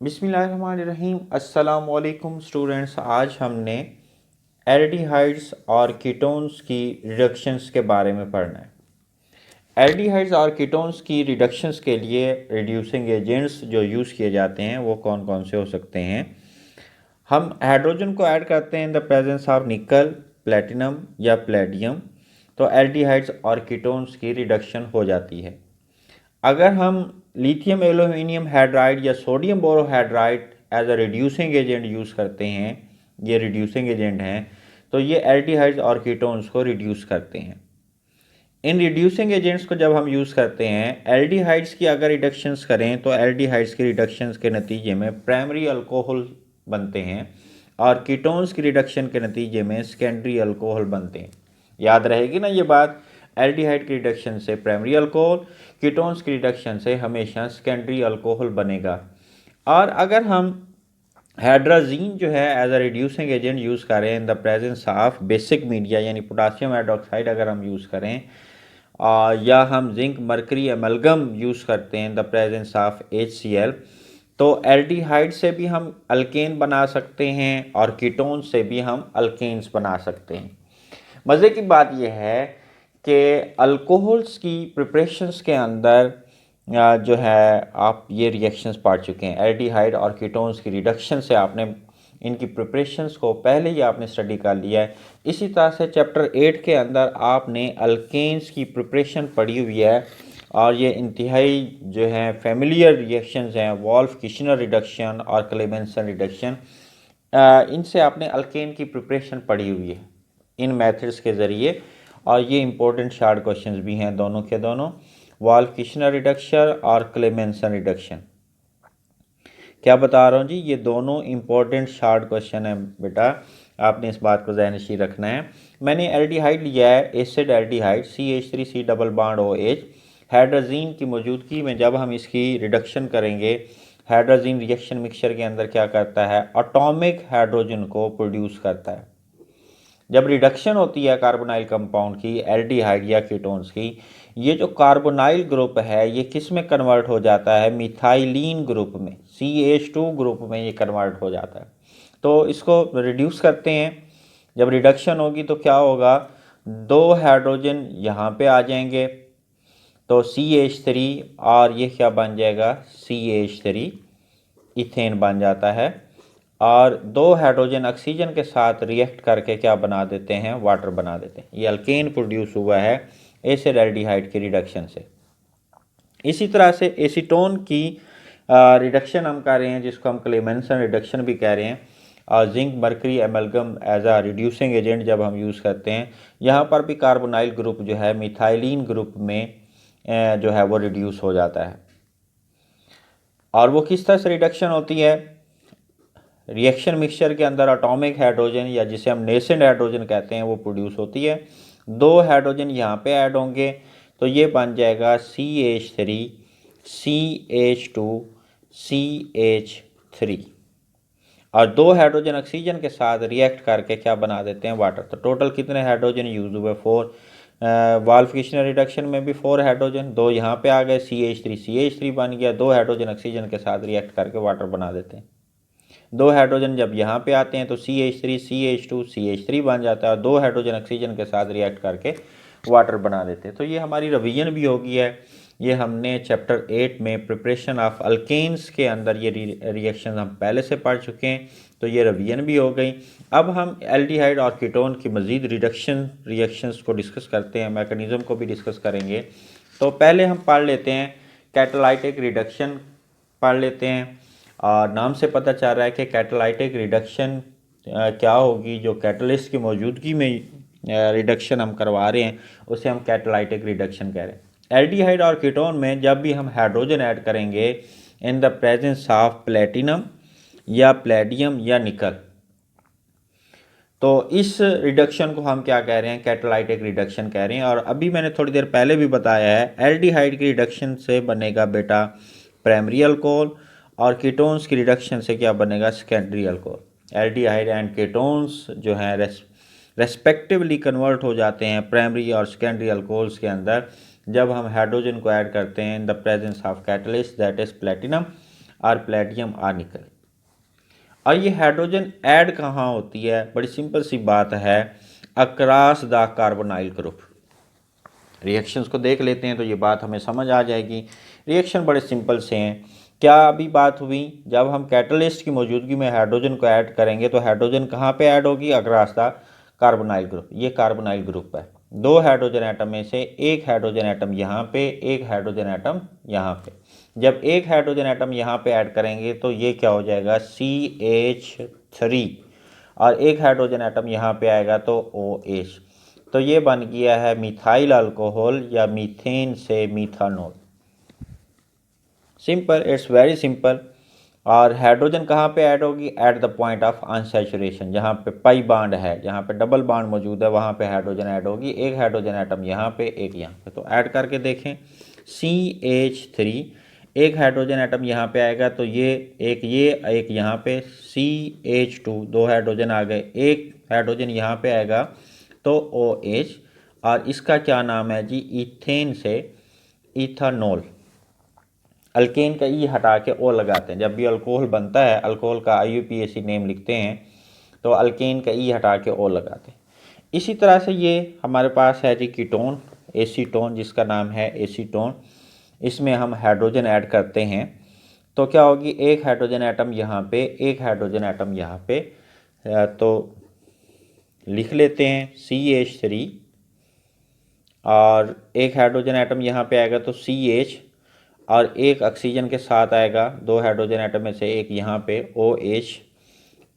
बिस्मिल्लाहिर्रहमानिर्रहीम। अस्सलाम वालेकुम स्टूडेंट्स। आज हमने एल्डिहाइड्स और कीटोन्स की रिडक्शंस के बारे में पढ़ना है। एल्डिहाइड्स और कीटोन्स की रिडक्शंस के लिए रिड्यूसिंग एजेंट्स जो यूज़ किए जाते हैं वो कौन कौन से हो सकते हैं। हम हाइड्रोजन को ऐड करते हैं in the presence of nickel, platinum या प्लेडियम, तो एल्डिहाइड्स और कीटोन्स की रिडक्शन हो जाती है। अगर हम लिथियम एल्यूमिनियम हाइड्राइड या sodium borohydride as a reducing agent use करते हैं, ये रिड्यूसिंग एजेंट हैं, तो ये एल्डिहाइड्स और कीटोन्स को रिड्यूस करते हैं। इन रिड्यूसिंग एजेंट्स को जब हम यूज़ करते हैं, एल्डिहाइड्स की अगर रिडक्शंस करें तो एल्डिहाइड्स की रिडक्शंस के नतीजे में प्राइमरी अल्कोहल बनते हैं और कीटोन्स की रिडक्शन के नतीजे में सेकेंडरी अल्कोहल बनते हैं। याद रहेगी ना ये बात। एल्डिहाइड की रिडक्शन से प्राइमरी अल्कोहल, कीटोन्स की रिडक्शन से हमेशा सेकेंडरी अल्कोहल बनेगा। और अगर हम हाइड्राजीन जो है as a reducing agent use करें in the presence of basic media यानी पोटासियम हाइड्रोक्साइड अगर हम यूज़ करें, या हम जिंक मरकरी एमलगम यूज़ करते हैं in the presence of HCl, तो एल्डिहाइड से भी हम अल्केन बना सकते हैं और कीटोन से भी हम अल्केन्स बना सकते हैं। मज़े की बात यह है कि अल्कोहल्स की प्रिपरेशंस के अंदर जो है आप ये रिएक्शंस पढ़ चुके हैं। एल्डिहाइड और कीटोन्स की रिडक्शन से आपने इनकी प्रिपरेशंस को पहले ही आपने स्टडी कर लिया है। इसी तरह से चैप्टर 8 के अंदर आपने अल्केन्स की प्रिपरेशन पढ़ी हुई है और ये इंतहाई जो है फेमिलियर रिएक्शंस हैं, वॉल्फ किशनर रिडक्शन और क्लेमेंसन रिडक्शन। इनसे आपने अल्केन की प्रिपरेशन पढ़ी हुई है इन मेथड्स के ज़रिए, और ये इंपॉर्टेंट शार्ट क्वेश्चंस भी हैं दोनों के दोनों, वॉल्फ किशनर रिडक्शन और क्लेमेंसन रिडक्शन। क्या बता रहा हूँ जी, ये दोनों इंपॉर्टेंट शार्ट क्वेश्चन है बेटा, आपने इस बात को ज़हनशी रखना है। मैंने एल्डिहाइड लिया है, acid aldehyde CH3C double bond OH। Hydrazine की मौजूदगी में जब हम इसकी रिडक्शन करेंगे, हाइड्रोजीन रिएक्शन मिक्सचर के अंदर क्या करता है, एटॉमिक हाइड्रोजन को प्रोड्यूस करता है। जब रिडक्शन होती है कार्बोनाइल कंपाउंड की, एल्डिहाइड या कीटोन्स की, ये जो कार्बोनाइल ग्रुप है ये किस में कन्वर्ट हो जाता है, मिथाइलिन ग्रुप में, CH2 ग्रुप में ये कन्वर्ट हो जाता है। तो इसको रिड्यूस करते हैं। जब रिडक्शन होगी तो क्या होगा, दो हाइड्रोजन यहाँ पे आ जाएंगे, तो CH3 और ये क्या बन जाएगा, CH3 इथेन बन जाता है, और दो हाइड्रोजन ऑक्सीजन के साथ रिएक्ट करके क्या बना देते हैं, वाटर बना देते हैं। ये अल्केन प्रोड्यूस हुआ है एसिड एल्डिहाइड की रिडक्शन से। इसी तरह से एसीटोन की रिडक्शन हम कर रहे हैं जिसको हम क्लेमेंसन रिडक्शन भी कह रहे हैं, और जिंक मरकरी एमलगम एज आ रिड्यूसिंग एजेंट जब हम यूज़ करते हैं, यहाँ पर भी कार्बोनाइल ग्रुप जो है मिथाइलिन ग्रुप में जो है वो रिड्यूस हो जाता है। और वो किस तरह से रिडक्शन होती है, रिएक्शन मिक्सचर के अंदर एटॉमिक हाइड्रोजन या जिसे हम नेसेंट हाइड्रोजन कहते हैं वो प्रोड्यूस होती है। दो हाइड्रोजन यहाँ पे ऐड होंगे तो ये बन जाएगा CH3 CH2 CH3, और दो हाइड्रोजन ऑक्सीजन के साथ रिएक्ट करके क्या बना देते हैं, वाटर। तो टोटल कितने हाइड्रोजन यूज हुए, 4। वॉल्फ किशनर रिडक्शन में भी 4 हाइड्रोजन, दो यहाँ पे आ गए, CH3 बन गया, दो हाइड्रोजन ऑक्सीजन के साथ रिएक्ट करके वाटर बना देते हैं। दो हाइड्रोजन जब यहाँ पे आते हैं तो CH3 CH2 CH3 बन जाता है, और दो हाइड्रोजन ऑक्सीजन के साथ रिएक्ट करके वाटर बना देते हैं। तो ये हमारी रिवीजन भी होगी है। ये हमने चैप्टर 8 में प्रिपरेशन ऑफ अल्केन्स के अंदर ये रिएक्शन हम पहले से पढ़ चुके हैं, तो ये रिवीजन भी हो गई। अब हम एल्डिहाइड और कीटोन की मज़ीद रिएक्शंस को डिस्कस करते हैं, मैकेनिज़्म को भी डिस्कस करेंगे। तो पहले हम पढ़ लेते हैं कैटालाइटिक रिडक्शन पढ़ लेते हैं। और नाम से पता चल रहा है कि कैटालाइटिक रिडक्शन क्या होगी, जो कैटलिस्ट की मौजूदगी में रिडक्शन हम करवा रहे हैं उसे हम कैटालाइटिक रिडक्शन कह रहे हैं। एल्डिहाइड और कीटोन में जब भी हम हाइड्रोजन ऐड करेंगे इन द प्रेजेंस ऑफ प्लेटिनम या प्लेडियम या निकल, तो इस रिडक्शन को हम क्या कह रहे हैं, कैटालाइटिक रिडक्शन कह रहे हैं। और अभी मैंने थोड़ी देर पहले भी बताया है, एल्डिहाइड की रिडक्शन से बनेगा बेटा प्राइमरी अल्कोहल, और कीटोन्स की रिडक्शन से क्या बनेगा, secondary alcohol. Aldehyde and ketones जो हैं रेस्पेक्टिवली कन्वर्ट हो जाते हैं प्राइमरी और सेकेंडरी अल्कोहल्स के अंदर जब हम हाइड्रोजन को ऐड करते हैं in the presence of catalyst that is platinum, और प्लेटियम और निकल। और ये हाइड्रोजन ऐड कहाँ होती है? बड़ी सिंपल सी बात है, across the carbonyl group. Reactions को देख लेते हैं तो ये बात हमें समझ आ जाएगी। रिएक्शन बड़े सिंपल से हैं। क्या अभी बात हुई, जब हम कैटलिस्ट की मौजूदगी में हाइड्रोजन को ऐड करेंगे तो हाइड्रोजन कहाँ पे ऐड होगी? Across the carbonyl group. ये कार्बोनाइल ग्रुप है, दो हाइड्रोजन एटम में से एक हाइड्रोजन एटम यहाँ पे, एक हाइड्रोजन एटम यहाँ पे। जब एक हाइड्रोजन एटम यहाँ पे ऐड करेंगे तो ये क्या हो जाएगा? CH3। और एक हाइड्रोजन एटम यहाँ पे आएगा तो OH। तो ये बन गया है मिथाइल अल्कोहल या मीथेन से methanol. Simple, it's very simple. और हाइड्रोजन कहाँ पे ऐड होगी? At the point of unsaturation, जहाँ पे पाई बाड है, जहाँ पे डबल बाड मौजूद है, वहाँ पे हाइड्रोजन ऐड होगी। एक हाइड्रोजन एटम यहाँ पे, एक यहाँ पे। तो ऐड करके देखें, CH3, एक हाइड्रोजन एटम यहाँ पे आएगा तो ये एक यहाँ पे, CH2, दो हाइड्रोजन आ गए, एक हाइड्रोजन यहाँ पे आएगा तो OH। और इसका क्या नाम है जी? इथेन से इथानॉल। अल्केन का ई हटा के ओ लगाते हैं। जब भी अल्कोहल बनता है, अल्कोहल का IUPAC नेम लिखते हैं तो अल्केन का ई हटा के ओ लगाते हैं। इसी तरह से ये हमारे पास है जी कीटोन, एसीटोन, जिसका नाम है एसीटोन। इसमें हम हाइड्रोजन ऐड करते हैं तो क्या होगी? एक हाइड्रोजन एटम यहाँ पे, एक हाइड्रोजन एटम यहाँ पे। तो लिख लेते हैं CH3, और एक हाइड्रोजन एटम यहाँ पे आएगा तो CH, और एक ऑक्सीजन के साथ आएगा, दो हाइड्रोजन एटम में से एक यहाँ पे OH,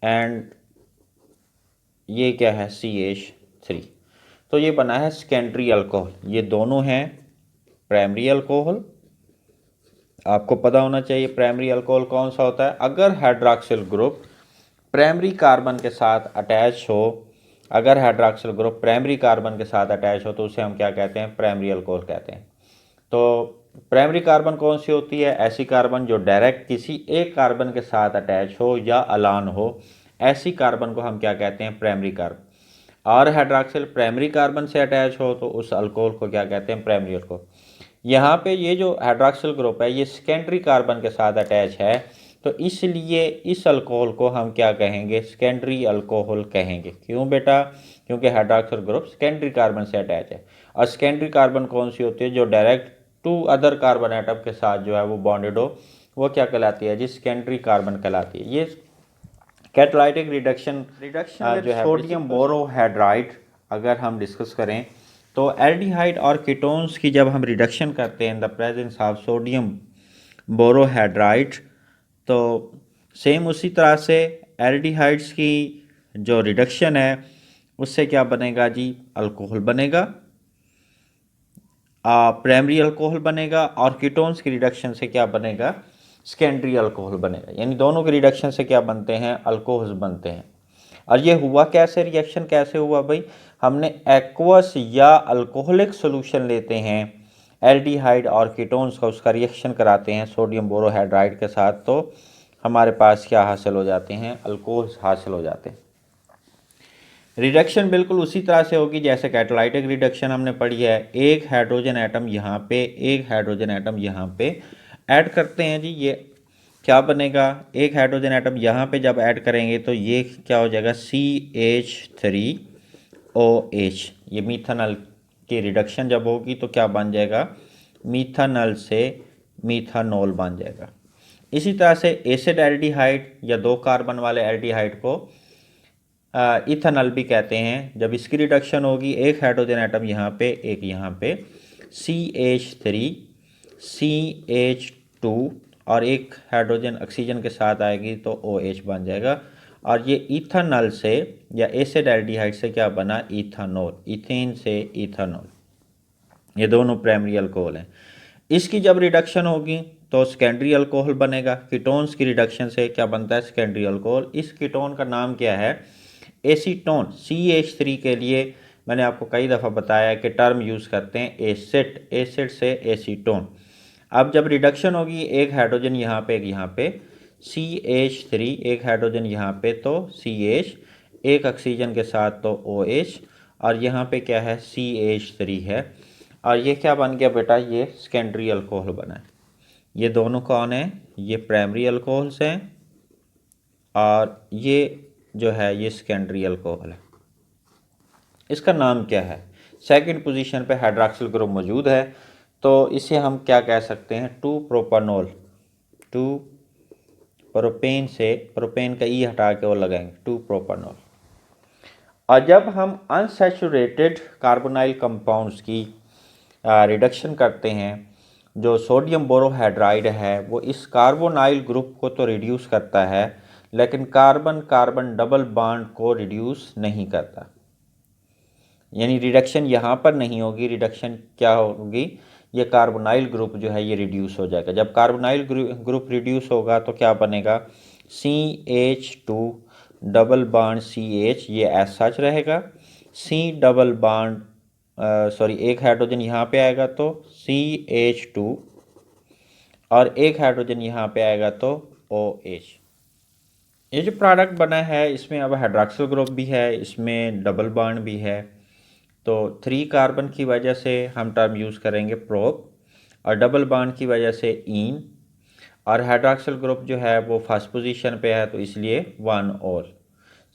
एंड ये क्या है? CH3। तो ये बना है सेकेंडरी अल्कोहल। ये दोनों हैं प्राइमरी अल्कोहल। आपको पता होना चाहिए प्राइमरी अल्कोहल कौन सा होता है। अगर हाइड्रॉक्सिल ग्रुप प्राइमरी कार्बन के साथ अटैच हो, अगर हाइड्रॉक्सिल ग्रुप प्राइमरी कार्बन के साथ अटैच हो तो उसे हम क्या कहते हैं? प्राइमरी अल्कोहल कहते हैं। तो प्राइमरी कार्बन कौन सी होती है? ऐसी कार्बन जो डायरेक्ट किसी एक कार्बन के साथ अटैच हो या अलान हो, ऐसी कार्बन को हम क्या कहते हैं? Primary carbon. और हाइड्रॉक्सिल प्राइमरी कार्बन से अटैच हो तो उस अल्कोहल को क्या कहते हैं? Primary alcohol. यहाँ पे ये जो हाइड्रॉक्सिल ग्रुप है ये सेकेंडरी कार्बन के साथ अटैच है, तो इसलिए इस अल्कोहल को हम क्या कहेंगे? सेकेंडरी अल्कोहल कहेंगे। क्यों बेटा? क्योंकि हाइड्रॉक्सिल ग्रुप सेकेंडरी कार्बन से अटैच है। और सेकेंडरी कार्बन कौन सी होती है? जो direct to other carbon atom के साथ जो है वो बॉन्डेड हो, वो क्या कहलाती है जी? सेकेंडरी कार्बन कहलाती है। ये कैटालाइटिक रिडक्शन जो है सोडियम बोरोहाइड्राइड अगर हम डिस्कस करें तो एल्डिहाइड और कीटोन्स की जब हम रिडक्शन करते हैं in the presence of sodium borohydride, तो सेम उसी तरह से एल्डिहाइड्स की जो रिडक्शन है उससे क्या बनेगा जी? अल्कोहल बनेगा, प्राइमरी अल्कोहल बनेगा। और कीटोन्स की रिडक्शन से क्या बनेगा? सेकेंडरी अल्कोहल बनेगा। यानी दोनों के रिडक्शन से क्या बनते हैं? अल्कोहल्स बनते हैं। और ये हुआ कैसे? रिएक्शन कैसे हुआ भाई? हमने एक्वस या अल्कोहलिक सोल्यूशन लेते हैं एल्डिहाइड और कीटोन्स का, उसका रिएक्शन कराते हैं सोडियम बोरोहाइड्राइड के साथ, तो हमारे पास क्या हासिल हो जाते हैं? अल्कोहल्स हासिल हो जाते हैं। रिडक्शन बिल्कुल उसी तरह से होगी जैसे कैटालाइटिक रिडक्शन हमने पढ़ी है। एक हाइड्रोजन एटम यहाँ पे, एक हाइड्रोजन एटम यहाँ पे ऐड करते हैं जी, ये क्या बनेगा? एक हाइड्रोजन एटम यहाँ पे जब ऐड करेंगे तो ये क्या हो जाएगा? CH3OH। ये मीथानॉल की रिडक्शन जब होगी तो क्या बन जाएगा? मीथानॉल से मीथानॉल बन जाएगा। इसी तरह से एसिड एल्डिहाइड या दो कार्बन वाले एल्डिहाइड को इथेनॉल भी कहते हैं। जब इसकी रिडक्शन होगी, एक हाइड्रोजन एटम यहाँ पे, एक यहाँ पे, CH3, CH2, और एक हाइड्रोजन ऑक्सीजन के साथ आएगी तो OH बन जाएगा। और ये इथेनॉल से या एसिड एल्डिहाइड से क्या बना? इथेनॉल। इथेन से इथेनॉल, ये दोनों प्राइमरी अल्कोहल हैं। इसकी जब रिडक्शन होगी तो सेकेंडरी अल्कोहल बनेगा। कीटोन्स की रिडक्शन से क्या बनता है? Secondary alcohol. इस कीटोन का नाम क्या है? एसीटोन। CH3 के लिए मैंने आपको कई दफ़ा बताया कि टर्म यूज़ करते हैं एसिड, एसिड से एसीटोन। अब जब रिडक्शन होगी, एक हाइड्रोजन यहाँ पे, एक यहाँ पे, CH3, एक हाइड्रोजन यहाँ पे तो CH, एक ऑक्सीजन के साथ तो OH, और यहाँ पे क्या है? CH3 है। और ये क्या बन गया बेटा? ये सेकेंडरी अल्कोहल बना है। ये दोनों कौन है, ये प्राइमरी अल्कोहल्स हैं और ये जो है ये सेकेंडरी अल्कोहल है। इसका नाम क्या है, सेकंड पोजीशन पे हाइड्रॉक्सिल ग्रुप मौजूद है, तो इसे हम क्या कह सकते हैं, 2 प्रोपानॉल। 2 प्रोपेन से प्रोपेन का ई हटा के वो लगाएंगे 2 प्रोपानॉल। और जब हम अनसैचुरेटेड कार्बोनाइल कंपाउंड्स की रिडक्शन करते हैं, जो सोडियम बोरोहाइड्राइड है वो इस कार्बोनाइल ग्रुप को तो रिड्यूस करता है, लेकिन कार्बन कार्बन डबल बॉन्ड को रिड्यूस नहीं करता। यानी रिडक्शन यहाँ पर नहीं होगी, रिडक्शन क्या होगी, ये कार्बोनाइल ग्रुप जो है ये रिड्यूस हो जाएगा। जब कार्बोनाइल ग्रुप रिड्यूस होगा तो क्या बनेगा, CH2 डबल बॉन्ड CH, ये एज सच रहेगा। C डबल बॉन्ड सॉरी एक हाइड्रोजन यहाँ पे आएगा तो CH2 और एक हाइड्रोजन यहाँ पे आएगा तो OH। ये जो प्रोडक्ट बना है इसमें अब हाइड्रॉक्सिल ग्रुप भी है, इसमें डबल बॉन्ड भी है, तो 3 कार्बन की वजह से हम टर्म यूज़ करेंगे प्रोप, और डबल बॉन्ड की वजह से इन, और हाइड्रॉक्सिल ग्रुप जो है वो फर्स्ट पोजीशन पे है तो इसलिए 1 ऑल।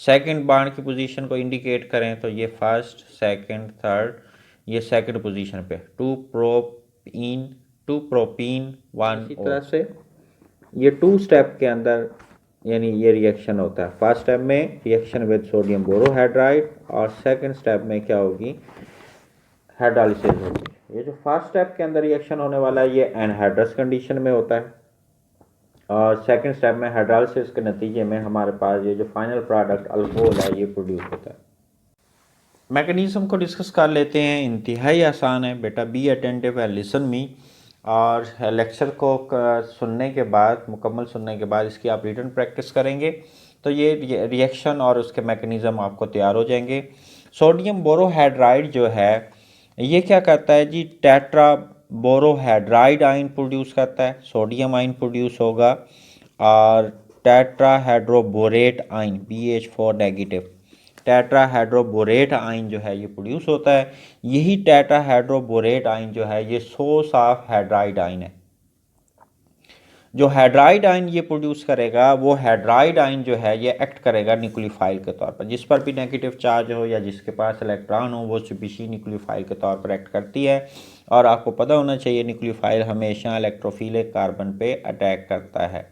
सेकंड बॉन्ड की पोजीशन को इंडिकेट करें तो ये फर्स्ट सेकंड थर्ड, ये सेकंड पोजीशन पे 2 प्रोपीन 2 प्रोपीन 1 इसी तरह से ये 2 स्टेप के अंदर यानी ये रिएक्शन होता है। फर्स्ट स्टेप में रिएक्शन विद सोडियम बोरोहाइड्राइड और सेकंड स्टेप में क्या होगी, हाइड्रोलिसिस होगी। ये जो फर्स्ट स्टेप के अंदर रिएक्शन होने वाला है ये एनहाइड्रस कंडीशन में होता है, और सेकंड स्टेप में हाइड्रोलिसिस के नतीजे में हमारे पास ये जो फाइनल प्रोडक्ट अल्कोहल है ये प्रोड्यूस होता है। मैकेनिज्म को डिस्कस कर लेते हैं, इंतहाई आसान है बेटा, be attentive and listen me. और लेक्चर को सुनने के बाद, मुकम्मल सुनने के बाद इसकी आप रिटन प्रैक्टिस करेंगे तो ये रिएक्शन और उसके मैकेनिज़्म आपको तैयार हो जाएंगे। सोडियम बोरोहाइड्राइड जो है ये क्या करता है जी, टेट्रा बोरोहाइड्राइड आयन प्रोड्यूस करता है, सोडियम आयन प्रोड्यूस होगा, और टेट्राहाइड्रोबोरेट आयन BH4 नेगेटिव, टेट्राहाइड्रोबोरेट आयन जो है ये प्रोड्यूस होता है। यही टेट्राहाइड्रोबोरेट आयन जो है ये सोर्स ऑफ हाइड्राइड आयन है। जो हाइड्राइड आयन ये प्रोड्यूस करेगा वो हाइड्राइड आयन जो है ये एक्ट करेगा न्यूक्लियोफाइल के तौर पर, जिस पर भी नेगेटिव चार्ज हो या जिसके पास इलेक्ट्रॉन हो वो स्पीशीज न्यूक्लियोफाइल के तौर पर एक्ट करती है। और आपको पता होना चाहिए न्यूक्लियोफाइल हमेशा इलेक्ट्रोफिलिक कार्बन पे अटैक करता है।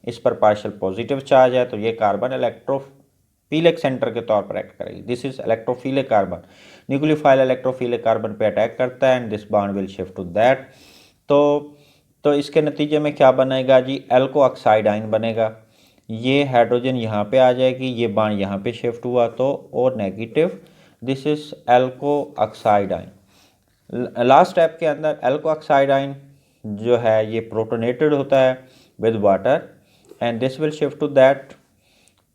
इस पर पार्शियल पॉजिटिव चार्ज है तो ये कार्बन इलेक्ट्रोफिलिक सेंटर के तौर पर एक्ट करेगी। This is electrophilic carbon, nucleophile electrophilic carbon पे अटैक करता है and this bond will shift to that. तो इसके नतीजे में क्या बनेगा जी, एल्को ऑक्साइड आयन बनेगा। ये हाइड्रोजन यहाँ पे आ जाएगी, ये बॉन्ड यहाँ पे शिफ्ट हुआ तो O negative, this is alkoxide ion. Last step के अंदर एल्को ऑक्साइड आयन जो है ये प्रोटोनेटेड होता है with water and this will shift to that.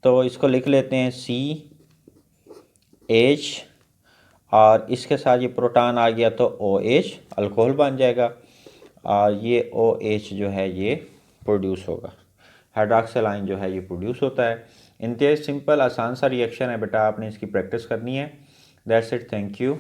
तो इसको लिख लेते हैं CH, और इसके साथ ये प्रोटॉन आ गया तो OH, अल्कोहल बन जाएगा, और ये OH जो है ये प्रोड्यूस होगा। हाइड्रॉक्सिल आयन जो है ये प्रोड्यूस होता है। इंतहाई सिंपल आसान सा रिएक्शन है बेटा, आपने इसकी प्रैक्टिस करनी है। That's it, thank you.